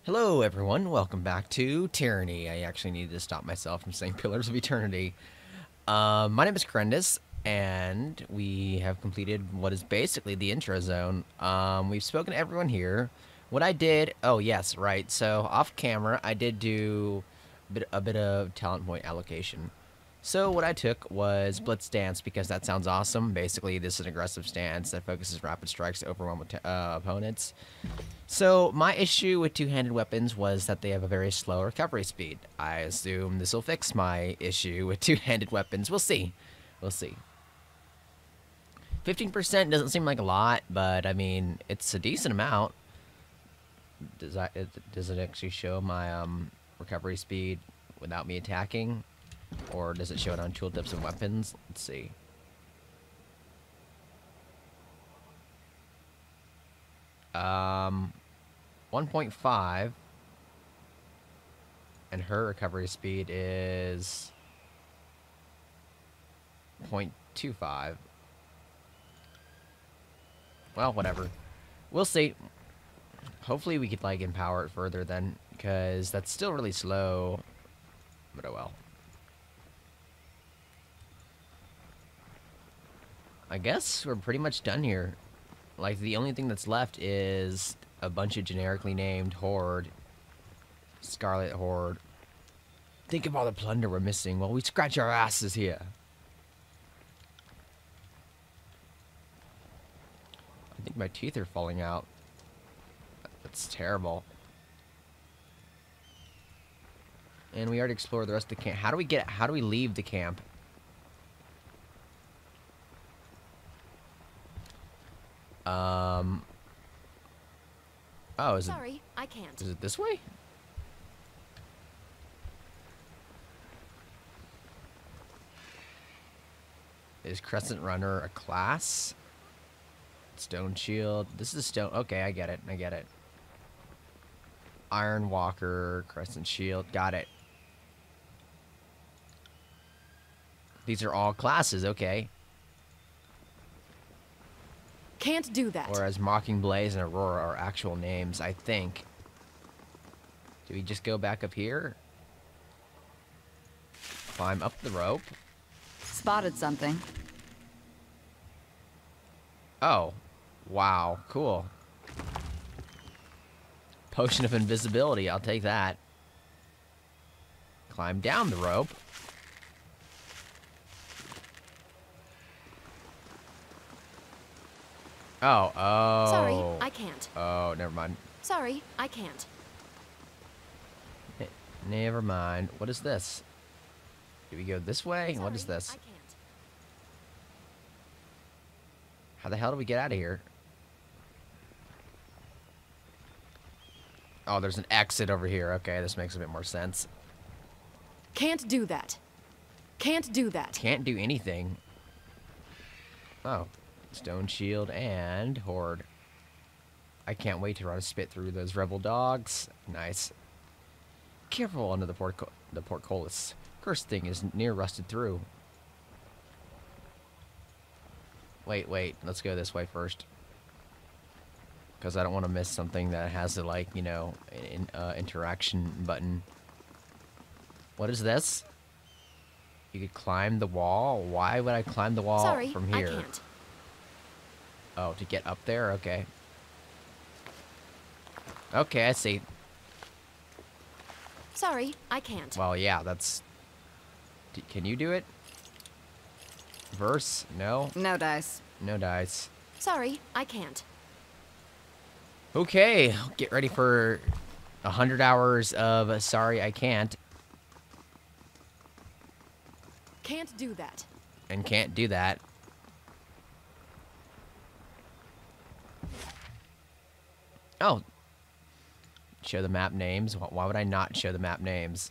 Hello everyone, welcome back to Tyranny. I actually needed to stop myself from saying Pillars of Eternity. My name is Crendus, and we have completed what is basically the intro zone. We've spoken to everyone here. What I did, oh yes, right, so off camera I did do a bit of talent point allocation. So what I took was Blitz Dance because that sounds awesome. Basically, this is an aggressive stance that focuses rapid strikes to overwhelm opponents. So my issue with two-handed weapons was that they have a very slow recovery speed. I assume this will fix my issue with two-handed weapons. We'll see. We'll see. 15% doesn't seem like a lot, but I mean, it's a decent amount. Does it actually show my recovery speed without me attacking? Or does it show it on tooltips and weapons? Let's see. Um, 1.5, and her recovery speed is 0.25. Well, whatever. We'll see. Hopefully we could, like, empower it further then, because that's still really slow. But oh well. I guess we're pretty much done here. Like, the only thing that's left is a bunch of generically named Horde. Scarlet Horde. Think of all the plunder we're missing while we scratch our asses here. I think my teeth are falling out. That's terrible. And we already explored the rest of the camp. How do we leave the camp? Oh, Sorry, I can't. Is it this way? Is Crescent Runner a class? Stone Shield. This is stone. Okay, I get it. I get it. Iron Walker, Crescent Shield. Got it. These are all classes. Okay. Can't do that. Whereas Mocking Blaze and Aurora are actual names, I think. Do we just go back up here? Climb up the rope. Spotted something. Oh. Wow. Cool. Potion of Invisibility. I'll take that. Climb down the rope. Oh. Sorry, I can't. Oh, never mind. Sorry, I can't. Never mind. What is this? Do we go this way? Sorry, What is this? I can't. How the hell do we get out of here? Oh, there's an exit over here. Okay, this makes a bit more sense. Can't do that. Can't do that. Can't do anything. Oh. Stone Shield and Horde. I can't wait to run a spit through those rebel dogs. Nice. Careful under the portcullis. Cursed thing is near rusted through. Wait. Let's go this way first. Because I don't want to miss something that has the, like, you know, interaction button. What is this? You could climb the wall? Why would I climb the wall Sorry, from here? I can't. Oh, to get up there? Okay. Okay, I see. Sorry, I can't. Well, yeah, that's... Can you do it? Verse? No? No dice. No dice. Sorry, I can't. Okay, get ready for 100 hours of Sorry I Can't. Can't do that. And can't do that. Oh. Show the map names. Why would I not show the map names?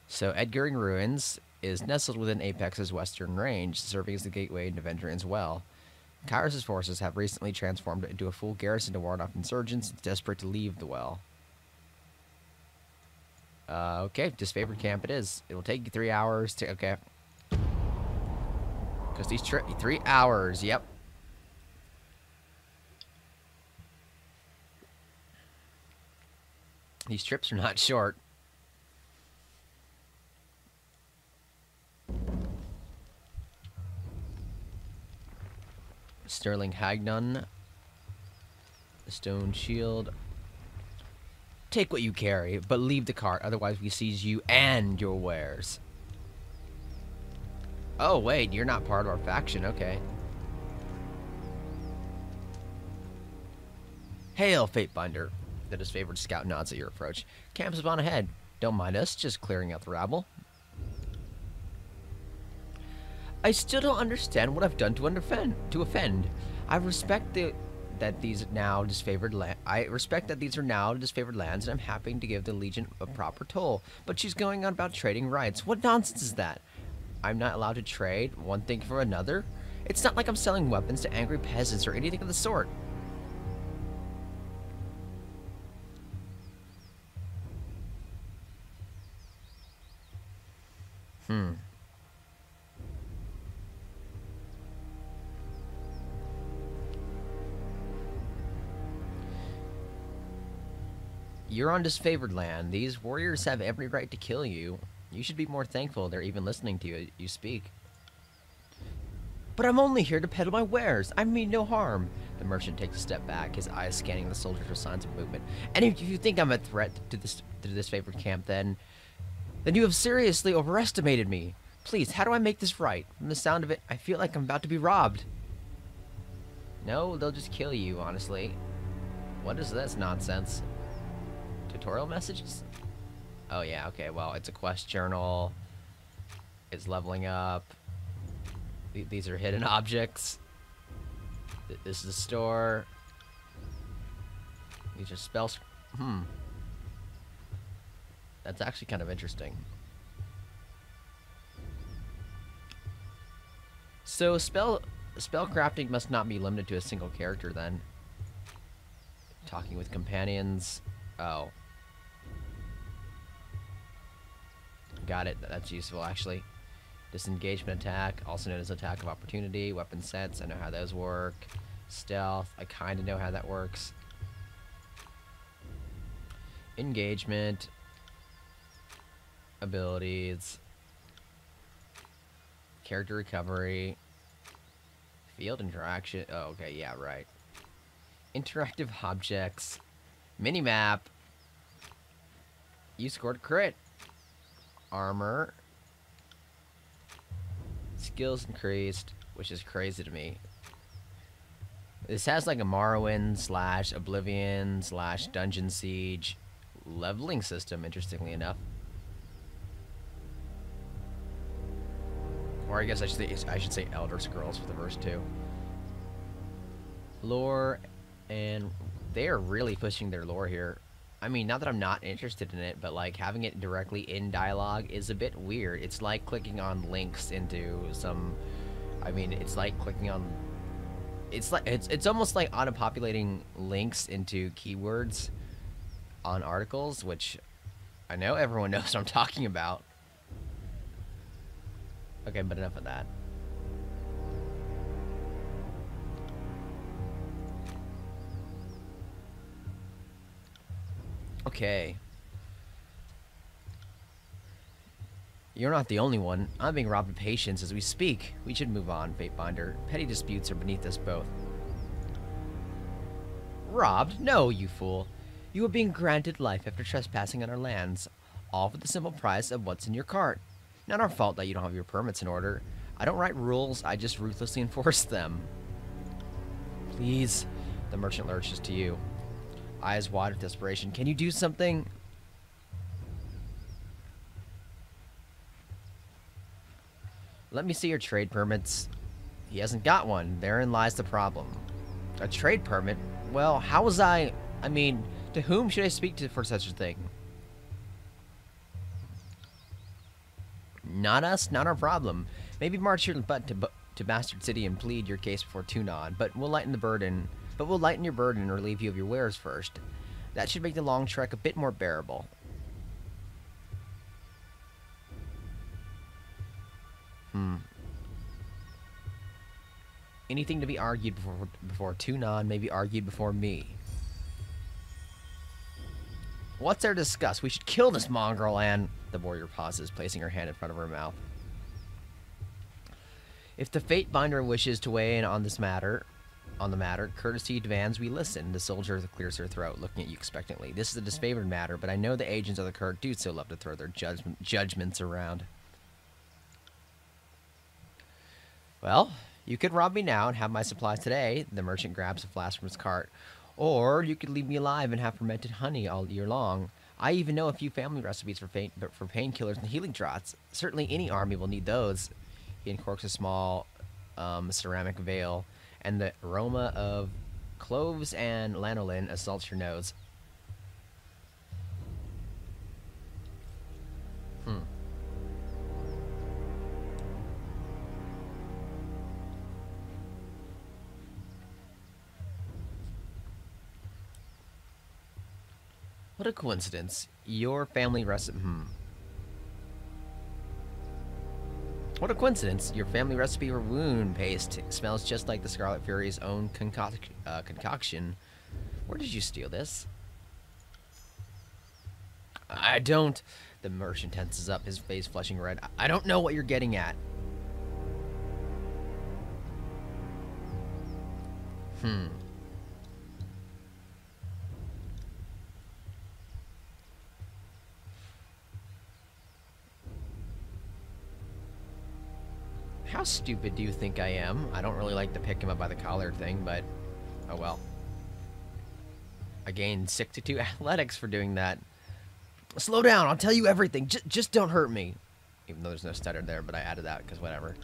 So, Edgaring Ruins is nestled within Apex's western range, serving as the gateway into Venturion's Well. Kyrus' forces have recently transformed it into a full garrison to ward off insurgents desperate to leave the well. Okay, Disfavored camp it is. It will take you 3 hours to... Okay. Because these 3 hours, yep. These trips are not short. Sterling Hagnon. The stone shield. Take what you carry, but leave the cart, otherwise we seize you and your wares. Oh, wait, you're not part of our faction, okay. Hail, Fatebinder. The Disfavored scout nods at your approach. Camp's on ahead. Don't mind us, just clearing out the rabble. I still don't understand what I've done to offend. I respect that these are now disfavored lands, and I'm happy to give the Legion a proper toll. But she's going on about trading rights. What nonsense is that? I'm not allowed to trade one thing for another? It's not like I'm selling weapons to angry peasants or anything of the sort. You're on disfavored land. These warriors have every right to kill you. You should be more thankful they're even listening to you speak. But I'm only here to peddle my wares. I mean no harm. The merchant takes a step back, his eyes scanning the soldiers for signs of movement. And if you think I'm a threat to this disfavored camp, then you have seriously overestimated me. Please, how do I make this right? From the sound of it, I feel like I'm about to be robbed. No, they'll just kill you, honestly. What is this nonsense? Tutorial messages? Oh yeah, okay, well, it's a quest journal. It's leveling up. These are hidden objects. This is a store. These are spells. That's actually kind of interesting. So spell crafting must not be limited to a single character then. Talking with companions. Oh. Got it. That's useful, actually. Disengagement attack, also known as attack of opportunity. Weapon sets, I know how those work. Stealth, I kind of know how that works. Engagement. Abilities. Character recovery. Field interaction. Oh, okay, yeah, right. Interactive objects. Minimap. You scored crit. Armor. Skills increased, which is crazy to me. This has like a Morrowind / Oblivion / Dungeon Siege leveling system, interestingly enough. Or I guess I should say Elder Scrolls for the first two. Lore, and they are really pushing their lore here. I mean, not that I'm not interested in it, but like having it directly in dialogue is a bit weird. It's like clicking on links into some. I mean, it's like clicking on. It's almost like auto-populating links into keywords on articles, which I know everyone knows what I'm talking about. Okay, but enough of that. Okay. You're not the only one. I'm being robbed of patience as we speak. We should move on, Fatebinder. Petty disputes are beneath us both. Robbed? No, you fool. You are being granted life after trespassing on our lands, all for the simple price of what's in your cart. Not our fault that you don't have your permits in order. I don't write rules, I just ruthlessly enforce them. Please. The merchant lurches to you. Eyes wide with desperation. Can you do something? Let me see your trade permits. He hasn't got one. Therein lies the problem. A trade permit? Well, how was I mean, to whom should I speak to for such a thing? Not us, not our problem. Maybe march your butt to Bastard City and plead your case before Tunon, but we'll lighten your burden and relieve you of your wares first. That should make the long trek a bit more bearable. Anything to be argued before Tunon may be argued before me. What's there to discuss? We should kill this mongrel and... The warrior pauses, placing her hand in front of her mouth. If the Fate Binder wishes to weigh in on this matter, courtesy demands we listen. The soldier clears her throat, looking at you expectantly. This is a disfavored matter, but I know the agents of the court do so love to throw their judgments around. Well, you could rob me now and have my supplies today. The merchant grabs a flask from his cart. Or you could leave me alive and have fermented honey all year long. I even know a few family recipes for painkillers and healing draughts. Certainly any army will need those. He uncorks a small ceramic vial, and the aroma of cloves and lanolin assaults your nose. What a coincidence. Your family recipe... What a coincidence. Your family recipe for wound paste smells just like the Scarlet Fury's own concoction. Where did you steal this? I don't... The merchant tenses up, his face flushing red. I don't know what you're getting at. How stupid do you think I am? I don't really like to pick him up by the collar thing, but oh well. I gained 62 athletics for doing that. Slow down, I'll tell you everything. Just don't hurt me. Even though there's no stutter there, but I added that because whatever.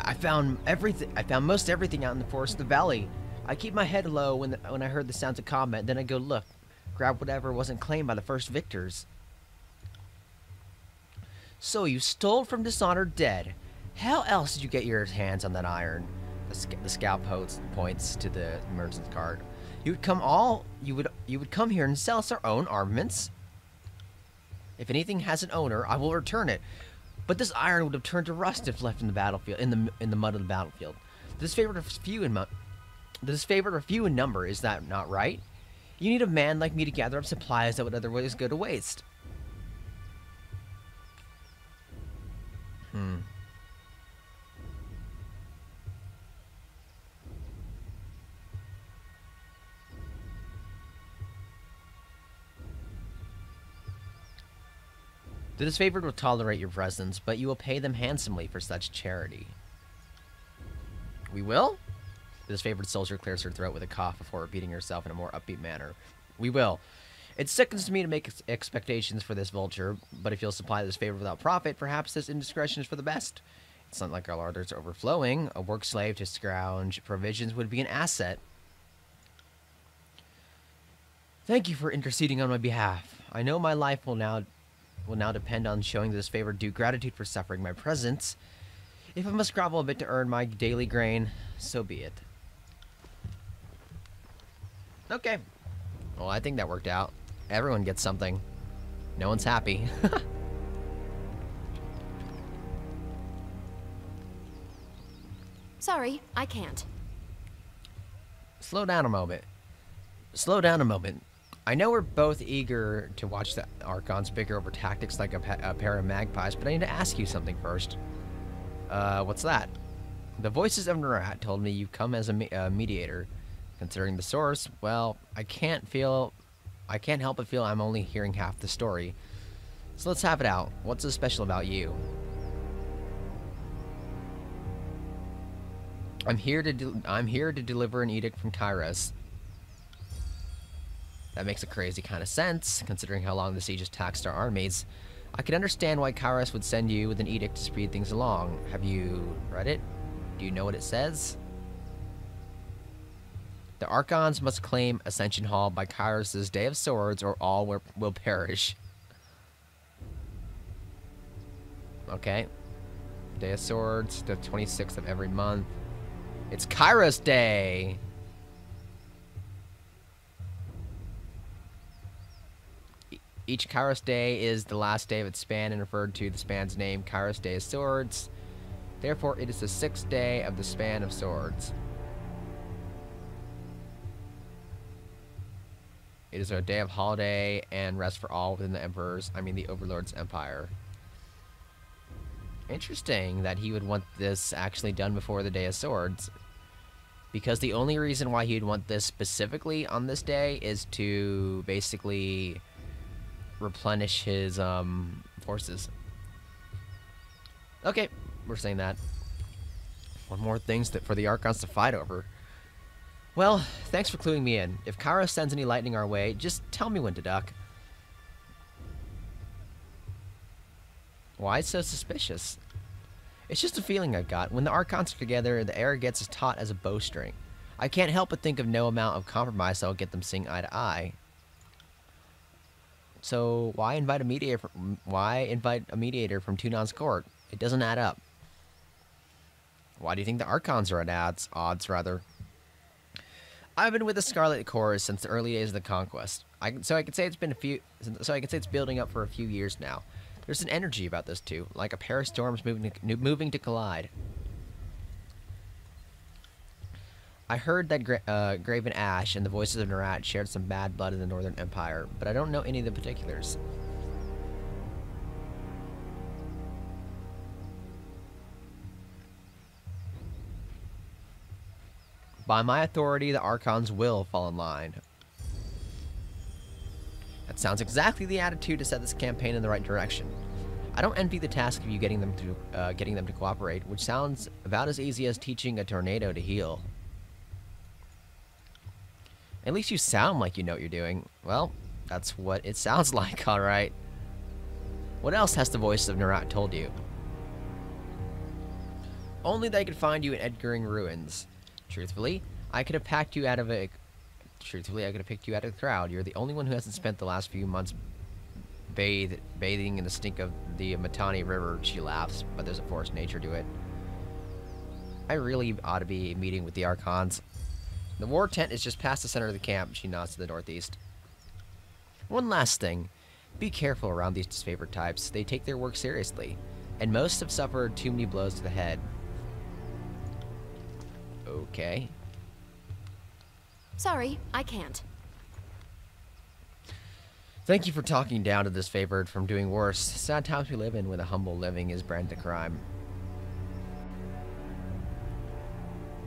I found everything. I found most everything out in the forest of the valley. I keep my head low when I heard the sounds of combat. Then I go look, grab whatever wasn't claimed by the first victors. So you stole from dishonored dead. How else did you get your hands on that iron? The scout points to the merchant's cart. You would come here and sell us our own armaments. If anything has an owner, I will return it. But this iron would have turned to rust if left in the battlefield, in the mud of the battlefield. The disfavored are few in number. Is that not right? You need a man like me to gather up supplies that would otherwise go to waste. The disfavored will tolerate your presence, but you will pay them handsomely for such charity. We will? The disfavored soldier clears her throat with a cough before repeating herself in a more upbeat manner. We will. It sickens me to make expectations for this vulture, but if you'll supply this favor without profit, perhaps this indiscretion is for the best. It's not like our larders are overflowing. A work slave to scrounge provisions would be an asset. Thank you for interceding on my behalf. I know my life will now depend on showing this favor due gratitude for suffering my presence. If I must grovel a bit to earn my daily grain, so be it. Okay. Well, I think that worked out. Everyone gets something. No one's happy. Sorry, I can't. Slow down a moment. Slow down a moment. I know we're both eager to watch the Archons bicker over tactics like a pair of magpies, but I need to ask you something first. What's that? The voices of Narat told me you come as a mediator. Considering the source, well, I can't help but feel I'm only hearing half the story. So let's have it out. What's so special about you? I'm here to deliver an edict from Kairos. That makes a crazy kind of sense, considering how long the siege has taxed our armies. I can understand why Kairos would send you with an edict to speed things along. Have you read it? Do you know what it says? The Archons must claim Ascension Hall by Kairos' Day of Swords, or all will perish. Okay. Day of Swords, the 26th of every month. It's Kairos Day! Each Kairos Day is the last day of its span and referred to the span's name, Kairos Day of Swords. Therefore, it is the 6th day of the span of swords. It is a day of holiday and rest for all within the Overlord's empire. Interesting that he would want this actually done before the Day of Swords. Because the only reason why he'd want this specifically on this day is to basically replenish his forces. Okay, we're saying that. One more things for the Archons to fight over. Well, thanks for cluing me in. If Kairos sends any lightning our way, just tell me when to duck. Why so suspicious? It's just a feeling I got. When the Archons are together, the air gets as taut as a bowstring. I can't help but think of no amount of compromise that'll get them seeing eye to eye. So why invite a mediator from Tunon's court? It doesn't add up. Why do you think the Archons are at odds rather? I've been with the Scarlet Chorus since the early days of the Conquest. So I could say it's building up for a few years now. There's an energy about this too, like a pair of storms moving to collide. I heard that Graven Ash and the Voices of Nerat shared some bad blood in the Northern Empire, but I don't know any of the particulars. By my authority, the Archons will fall in line. That sounds exactly the attitude to set this campaign in the right direction. I don't envy the task of you getting them to cooperate, which sounds about as easy as teaching a tornado to heal. At least you sound like you know what you're doing. Well, that's what it sounds like, alright. What else has the Voice of Nerat told you? Only they could find you in Edgaring ruins. Truthfully, I could have picked you out of the crowd. You're the only one who hasn't spent the last few months bathing in the stink of the Matani River. She laughs, but there's a forced nature to it. I really ought to be meeting with the Archons. The war tent is just past the center of the camp. She nods to the northeast. One last thing. Be careful around these disfavored types. They take their work seriously, and most have suffered too many blows to the head. Okay. Sorry, I can't. Thank you for talking down to Disfavored from doing worse. Sad times we live in when a humble living is branded a crime.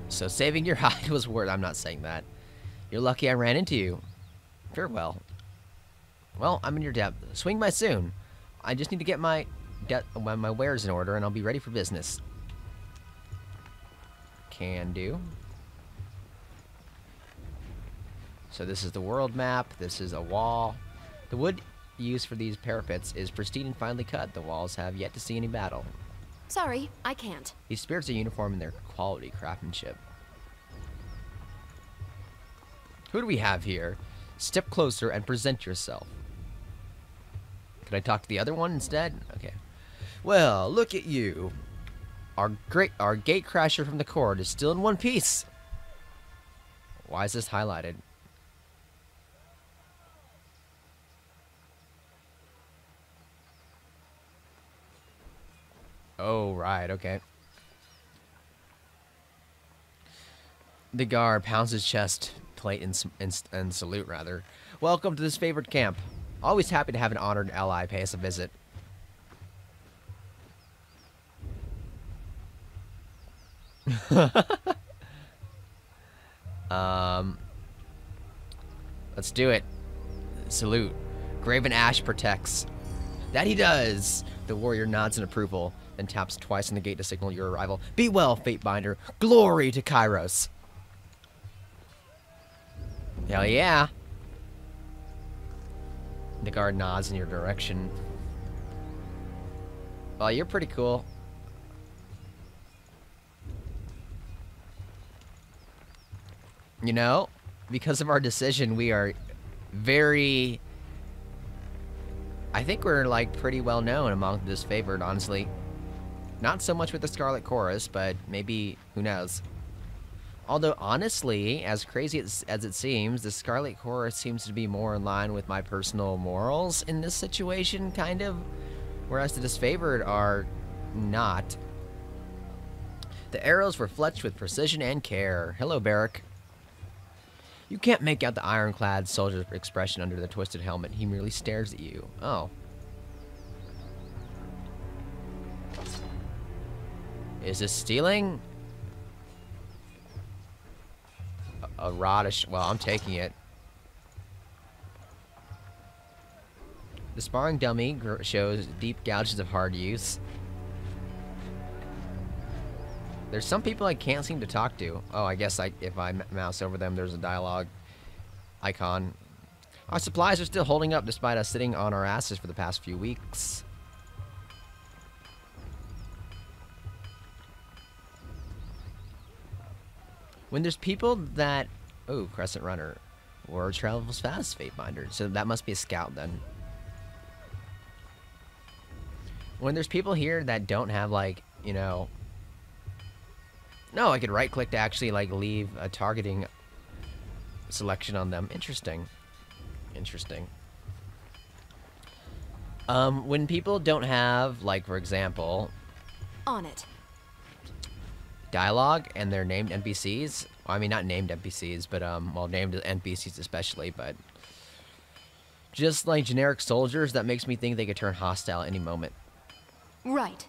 So saving your hide was worth. I'm not saying that. You're lucky I ran into you. Farewell. Well, I'm in your debt. Swing by soon. I just need to get my wares in order, and I'll be ready for business. Can do. So this is the world map. This is a wall. The wood used for these parapets is pristine and finely cut. The walls have yet to see any battle. Sorry, I can't. These spirits are uniform in their quality craftsmanship. Who do we have here? Step closer and present yourself. Could I talk to the other one instead? Okay. Well, look at you. Our gate crasher from the court is still in one piece. Why is this highlighted? Oh, right, okay. The guard pounds his chest plate and salute, rather. Welcome to this favored camp. Always happy to have an honored ally pay us a visit. Let's do it. Salute. Graven Ash protects. That he does. The warrior nods in approval, then taps twice on the gate to signal your arrival. Be well, Fatebinder. Glory to Kairos. Hell yeah. The guard nods in your direction. Well, you're pretty cool. You know, because of our decision, we are very... I think we're, like, pretty well known among the Disfavored, honestly. Not so much with the Scarlet Chorus, but maybe, who knows. Although, honestly, as crazy as it seems, the Scarlet Chorus seems to be more in line with my personal morals in this situation, kind of. Whereas the Disfavored are not. The arrows were fletched with precision and care. Hello, Barrack. You can't make out the ironclad soldier's expression under the twisted helmet. He merely stares at you. Oh. Is this stealing? A rodish. Well, I'm taking it. The sparring dummy shows deep gouges of hard use. There's some people I can't seem to talk to. Oh, I guess if I mouse over them, there's a dialogue icon. Our supplies are still holding up despite us sitting on our asses for the past few weeks. When there's people that... Oh, Crescent Runner. Word travels fast, Fate Finder. So that must be a scout then. When there's people here that don't have, like, you know... No, I could right-click to actually, like, leave a targeting selection on them. Interesting. Interesting. When people don't have, like, for example... On it. Dialogue and they're named NPCs. Well, I mean, not named NPCs, but, well, named NPCs especially, but... Just, like, generic soldiers, that makes me think they could turn hostile any moment. Right.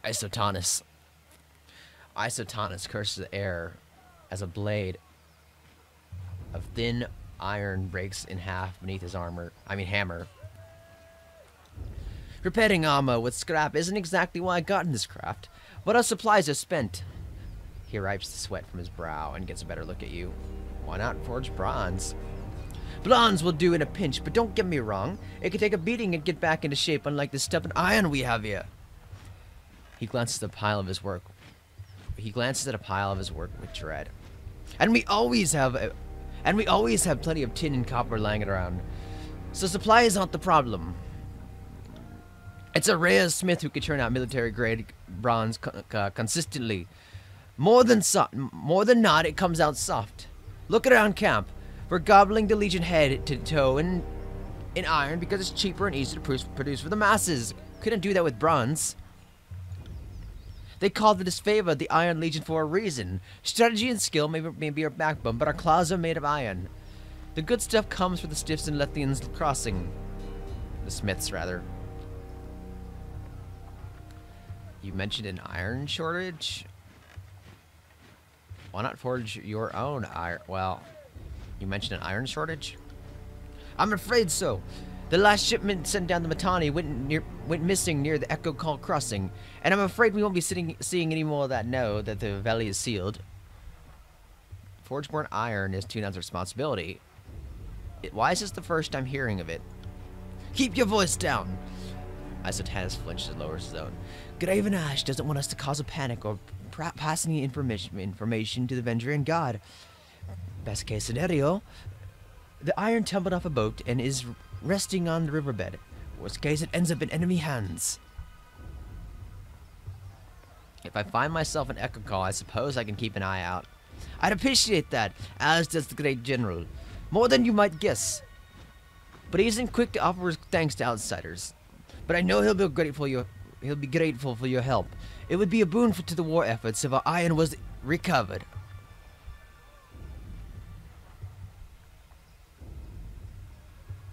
Isotonus. Isotonus curses the air as a blade of thin iron breaks in half beneath his hammer. Repairing armor with scrap isn't exactly why I got in this craft, but our supplies are spent. He wipes the sweat from his brow and gets a better look at you. Why not forge bronze? Bronze will do in a pinch, but don't get me wrong. It can take a beating and get back into shape, unlike the stubborn iron we have here. He glances at a pile of his work. With dread. And we always have plenty of tin and copper lying around. So supplies aren't the problem. It's a rare smith who can turn out military-grade bronze consistently. More than not, it comes out soft. Look around camp. We're gobbling the Legion head to toe in iron because it's cheaper and easier to produce for the masses. Couldn't do that with bronze. They call the Disfavored the Iron Legion for a reason. Strategy and skill may be our backbone, but our claws are made of iron. The good stuff comes from the Stiffs and Lethians crossing. The Smiths, rather. You mentioned an iron shortage? Why not forge your own iron? Well, you mentioned an iron shortage? I'm afraid so. The last shipment sent down the Mittani went missing near the Echo Call crossing, and I'm afraid we won't be seeing any more of that now that the valley is sealed. Forgeborn iron is Tunan's responsibility. Why is this the first time hearing of it? Keep your voice down! Isotanus flinches and lowers his own. Graven Ash doesn't want us to cause a panic or pass any information to the Vendrian God. Best case scenario, the iron tumbled off a boat and is resting on the riverbed. Worst case, it ends up in enemy hands. If I find myself an Echo Call, I suppose I can keep an eye out. I'd appreciate that, as does the great general. More than you might guess. But he isn't quick to offer his thanks to outsiders. But I know he'll be grateful for your help. It would be a boon to the war efforts if our iron was recovered.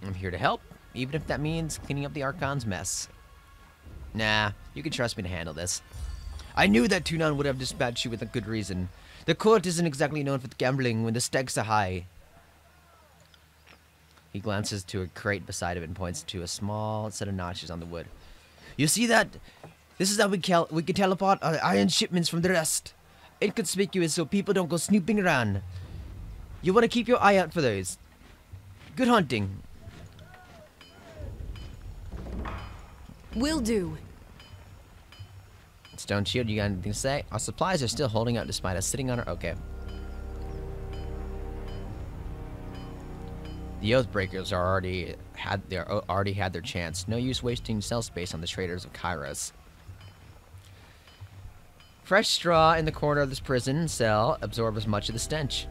I'm here to help, even if that means cleaning up the Archon's mess. Nah, you can trust me to handle this. I knew that Tunan would have dispatched you with a good reason. The court isn't exactly known for gambling when the stakes are high. He glances to a crate beside him and points to a small set of notches on the wood. You see that? This is how we can teleport our iron shipments from the rest. Inconspicuous so people don't go snooping around. You want to keep your eye out for those. Good hunting. Will do. Stone Shield, you got anything to say? Our supplies are still holding out despite us sitting on our... Okay. The Oathbreakers already had their chance. No use wasting cell space on the traders of Kairos. Fresh straw in the corner of this prison cell absorbs much of the stench.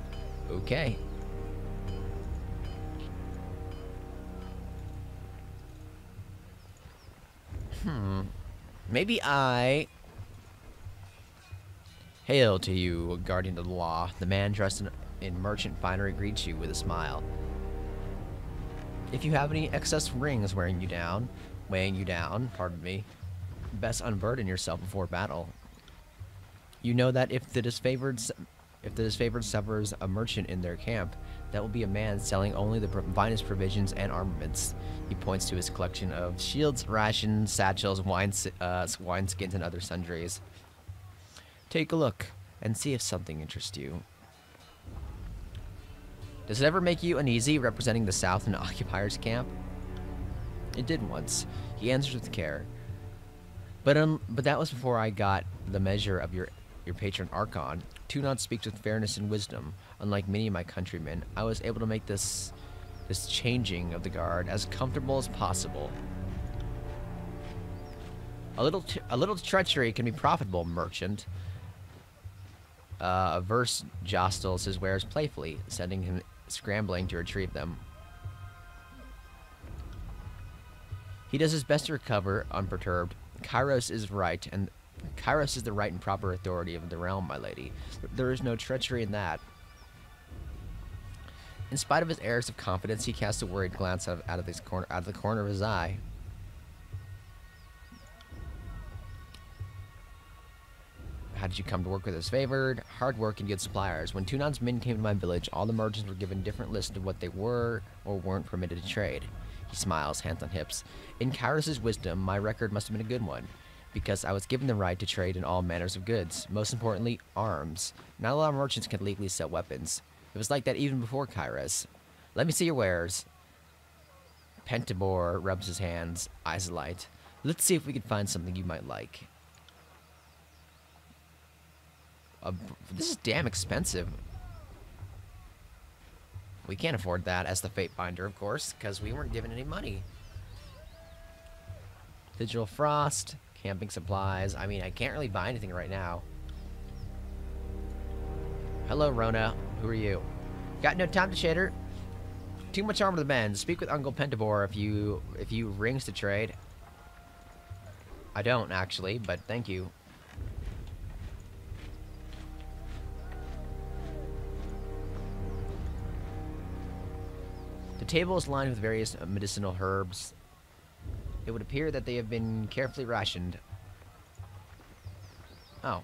Okay. Hail to you, guardian of the law. The man dressed in merchant finery greets you with a smile. If you have any excess rings weighing you down, pardon me, best unburden yourself before battle. You know that if the disfavored suffers a merchant in their camp, that will be a man selling only the finest provisions and armaments. He points to his collection of shields, rations, satchels, wineskins, and other sundries. Take a look and see if something interests you. Does it ever make you uneasy representing the South in an occupier's camp? It did once. He answers with care. But that was before I got the measure of your patron Archon. Tunon speaks with fairness and wisdom. Unlike many of my countrymen, I was able to make this changing of the guard as comfortable as possible. A little treachery can be profitable, merchant. A verse jostles his wares playfully, sending him scrambling to retrieve them. He does his best to recover, unperturbed. Kairos is right, and Kairos is the right and proper authority of the realm, my lady. There is no treachery in that. In spite of his airs of confidence, he casts a worried glance out of the corner of his eye. How did you come to work with Disfavored? Hard work and good suppliers. When Tunon's men came to my village, all the merchants were given different lists of what they were or weren't permitted to trade. He smiles, hands on hips. In Kairos' wisdom, my record must have been a good one, because I was given the right to trade in all manners of goods. Most importantly, arms. Not a lot of merchants can legally sell weapons. It was like that even before Kairos. Let me see your wares. Pentabor rubs his hands, eyes alight. Let's see if we can find something you might like. This is damn expensive. We can't afford that as the Fate Binder, of course, because we weren't given any money. Digital Frost, camping supplies. I mean, I can't really buy anything right now. Hello, Rona. Who are you? Got no time to shader. Too much armor to the bend. Speak with Uncle Pentabor if you rings to trade. I don't, actually, but thank you. The table is lined with various medicinal herbs. It would appear that they have been carefully rationed. Oh.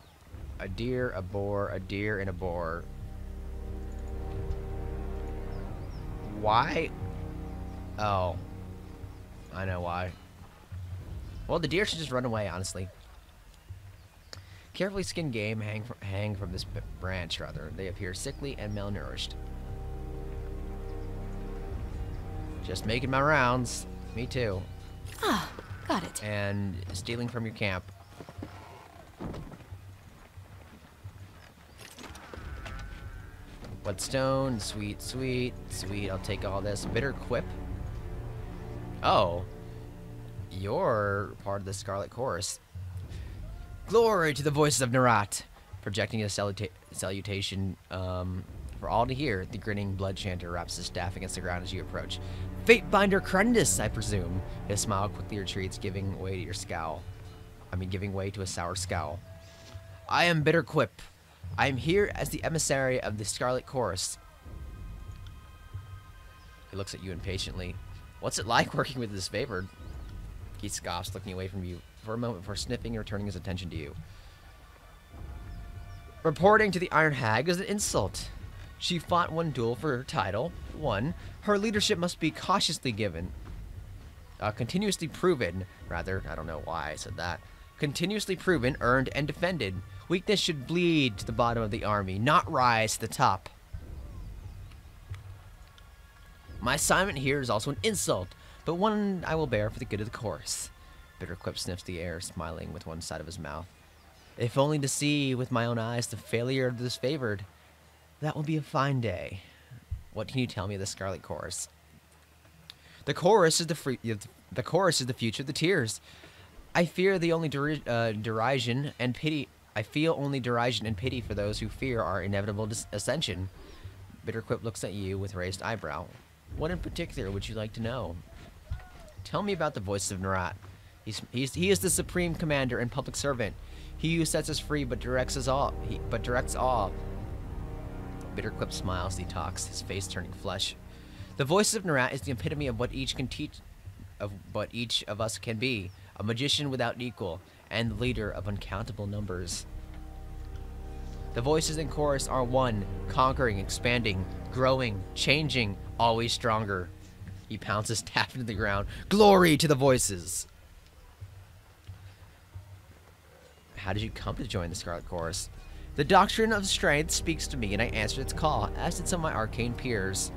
A deer, a boar, a deer, and a boar. Why? Oh. I know why. Well, the deer should just run away, honestly. Carefully skinned game hang from this branch, rather. They appear sickly and malnourished. Just making my rounds. Me too. Ah, got it. And stealing from your camp. Whetstone, sweet, sweet, sweet. I'll take all this. Bitter Quip. Oh. You're part of the Scarlet Chorus. Glory to the voices of Narat. Projecting a salutation for all to hear, the grinning blood chanter wraps his staff against the ground as you approach. Fate Binder Crendus, I presume. His smile quickly retreats, giving way to your scowl. Giving way to a sour scowl. I am Bitter Quip. I am here as the emissary of the Scarlet Chorus. He looks at you impatiently. What's it like working with Disfavored? He scoffs, looking away from you for a moment before sniffing and returning his attention to you. Reporting to the Iron Hag is an insult. She fought one duel for her title. One, her leadership must be cautiously given. Continuously proven, rather, I don't know why I said that. Continuously proven, earned, and defended. Weakness should bleed to the bottom of the army, not rise to the top. My assignment here is also an insult, but one I will bear for the good of the chorus. Bitter Quip sniffs the air, smiling with one side of his mouth. If only to see with my own eyes the failure of the Disfavored. That will be a fine day. What can you tell me of the Scarlet Chorus? The chorus is the future of the tears. I fear the only derision and pity. I feel only derision and pity for those who fear our inevitable ascension. Bitter Quip looks at you with raised eyebrow. What in particular would you like to know? Tell me about the voices of Narat. He is the supreme commander and public servant. He who sets us free but directs us all. But directs all. Bitter Quip smiles as he talks, his face turning flesh. The voice of Narat is the epitome of what each can teach, of what each of us can be. A magician without equal, and the leader of uncountable numbers. The voices in chorus are one, conquering, expanding, growing, changing, always stronger. He pounds his staff into the ground. Glory to the voices! How did you come to join the Scarlet Chorus? The doctrine of strength speaks to me, and I answered its call, as did some of my arcane peers.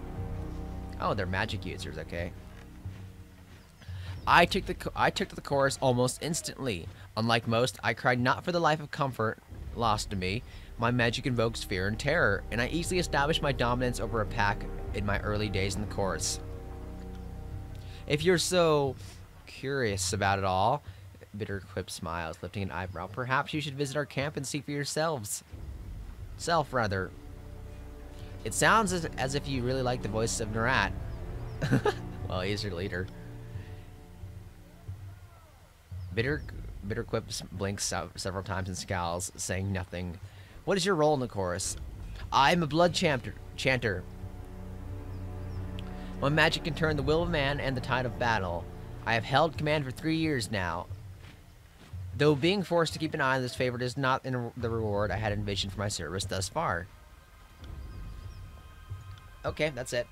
Oh, they're magic users, okay. I took to the chorus almost instantly. Unlike most, I cried not for the life of comfort lost to me. My magic invokes fear and terror, and I easily established my dominance over a pack in my early days in the chorus. If you're so curious about it all, Bitter Quip smiles, lifting an eyebrow, perhaps you should visit our camp and see for yourselves. Rather. It sounds as if you really like the voice of Narat. Well, he's your leader. Bitter Quip blinks out several times and scowls, saying nothing. What is your role in the chorus? I'm a blood chanter. My magic can turn the will of man and the tide of battle. I have held command for 3 years now. Though being forced to keep an eye on this Disfavored is not the reward I had envisioned for my service thus far. Okay, that's it.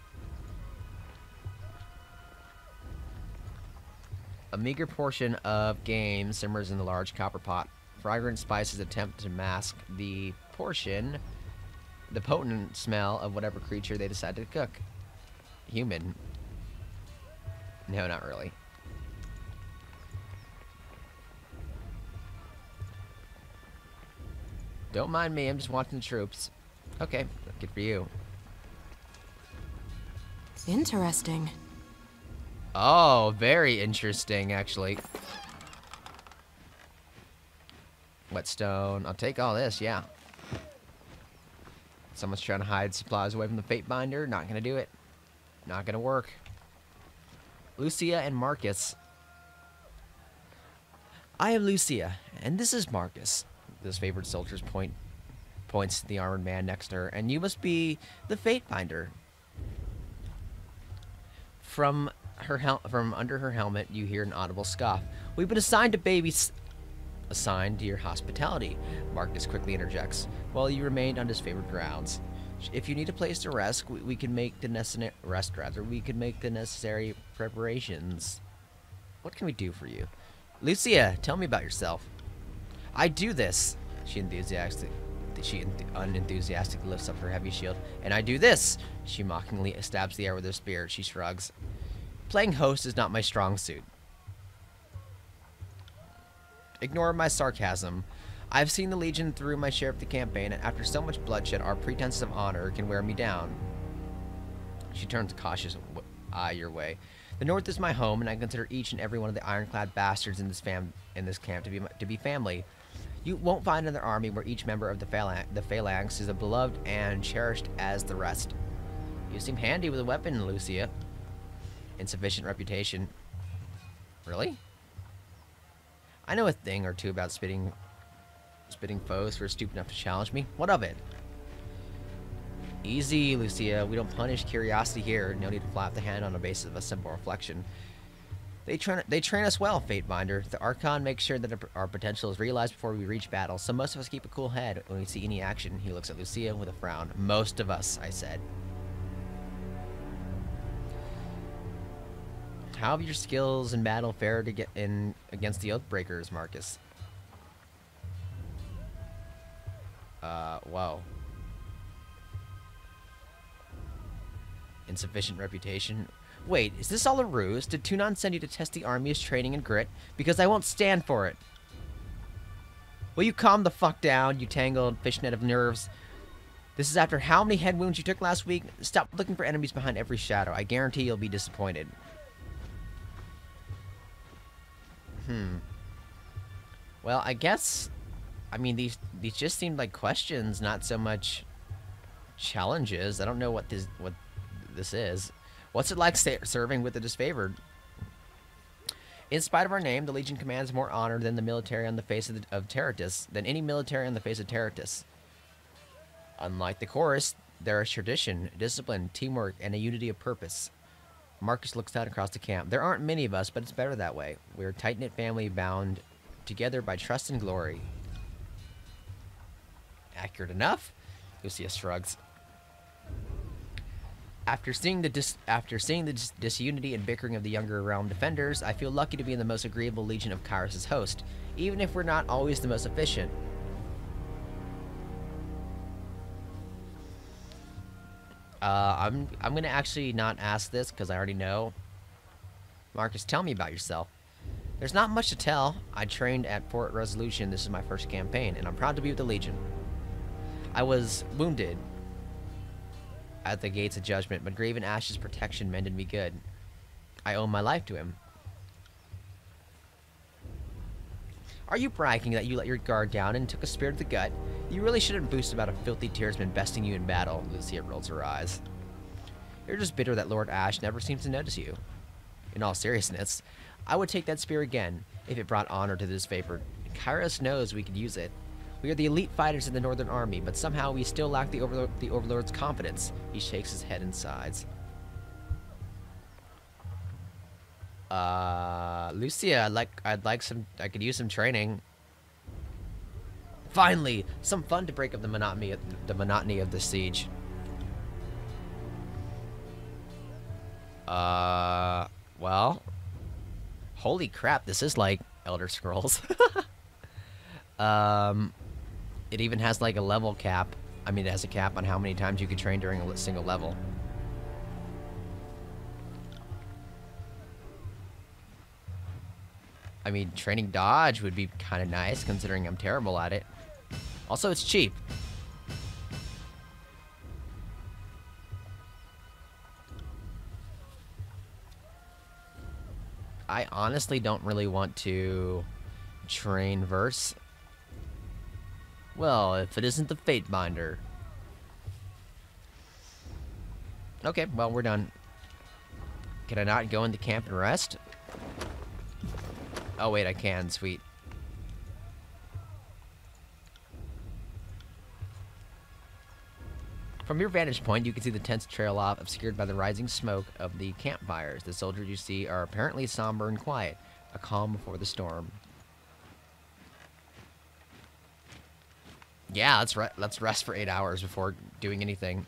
A meager portion of game simmers in the large copper pot. Fragrant spices attempt to mask the potent smell of whatever creature they decide to cook. Human. No, not really. Don't mind me, I'm just watching the troops. Okay, good for you. Interesting. Oh, very interesting, actually. Whetstone. I'll take all this, yeah. Someone's trying to hide supplies away from the Fate Binder. Not gonna do it. Not gonna work. Lucia and Marcus. I am Lucia, and this is Marcus. This favored soldier's points to the armored man next to her, and you must be the Fate Binder. From under her helmet, you hear an audible scoff. We've been assigned to your hospitality. Marcus quickly interjects. While you remained on disfavored grounds. If you need a place to rest, we can make the necessary preparations. What can we do for you? Lucia, tell me about yourself. I do this. She unenthusiastically lifts up her heavy shield. And I do this. She mockingly stabs the air with her spear. She shrugs. Playing host is not my strong suit. Ignore my sarcasm. I've seen the Legion through my share of the campaign, and after so much bloodshed, our pretenses of honor can wear me down. She turns a cautious eye your way. The North is my home, and I consider each and every one of the ironclad bastards in this camp to be family. You won't find another army where each member of the phalanx is as beloved and cherished as the rest. You seem handy with a weapon, Lucia. Insufficient reputation. Really? I know a thing or two about spitting foes who are stupid enough to challenge me. What of it? Easy, Lucia. We don't punish curiosity here. No need to fly off the hand on the basis of a simple reflection. They train us well, Fatebinder. The Archon makes sure that our potential is realized before we reach battle, so most of us keep a cool head when we see any action. He looks at Lucia with a frown. Most of us, I said. How have your skills in battle fared to get in against the Oathbreakers, Marcus? Whoa. Insufficient reputation. Wait, is this all a ruse? Did Tunon send you to test the army's training and grit? Because I won't stand for it. Will you calm the fuck down, you tangled fishnet of nerves? This is after how many head wounds you took last week? Stop looking for enemies behind every shadow. I guarantee you'll be disappointed. Well, I guess... I mean, these just seemed like questions, not so much challenges. I don't know what this is. What's it like serving with the Disfavored? In spite of our name, the Legion commands more honor than the military on the face of Terratus, than any military on the face of Terratus. Unlike the chorus, there is tradition, discipline, teamwork, and a unity of purpose. Marcus looks out across the camp. There aren't many of us, but it's better that way. We're a tight-knit family bound together by trust and glory. Accurate enough? Lucius shrugs. After seeing the disunity and bickering of the younger realm defenders, I feel lucky to be in the most agreeable legion of Kyrus' host, even if we're not always the most efficient. I'm gonna actually not ask this because I already know. Marcus, tell me about yourself. There's not much to tell. I trained at Fort Resolution. This is my first campaign, and I'm proud to be with the Legion. I was wounded at the Gates of Judgment, but Graven Ash's protection mended me good. I owe my life to him. Are you bragging that you let your guard down and took a spear to the gut? You really shouldn't boast about a filthy tearsman besting you in battle. Lucia rolls her eyes. You're just bitter that Lord Ash never seems to notice you. In all seriousness, I would take that spear again if it brought honor to the Disfavored. Kyrus knows we could use it. We are the elite fighters in the Northern Army, but somehow we still lack the Overlord's confidence. He shakes his head and sighs. Lucia, I could use some training. Finally, some fun to break up the monotony of the siege. Well, holy crap, this is like Elder Scrolls. It even has like a level cap. I mean, it has a cap on how many times you could train during a single level. I mean, training dodge would be kind of nice, considering I'm terrible at it. Also, it's cheap. I honestly don't really want to train verse. Well, if it isn't the Fate Binder. Okay, well, we're done. Can I not go into camp and rest? Oh, wait, I can. Sweet. From your vantage point, you can see the tents trail off, obscured by the rising smoke of the campfires. The soldiers you see are apparently somber and quiet, a calm before the storm. Yeah, let's rest for 8 hours before doing anything.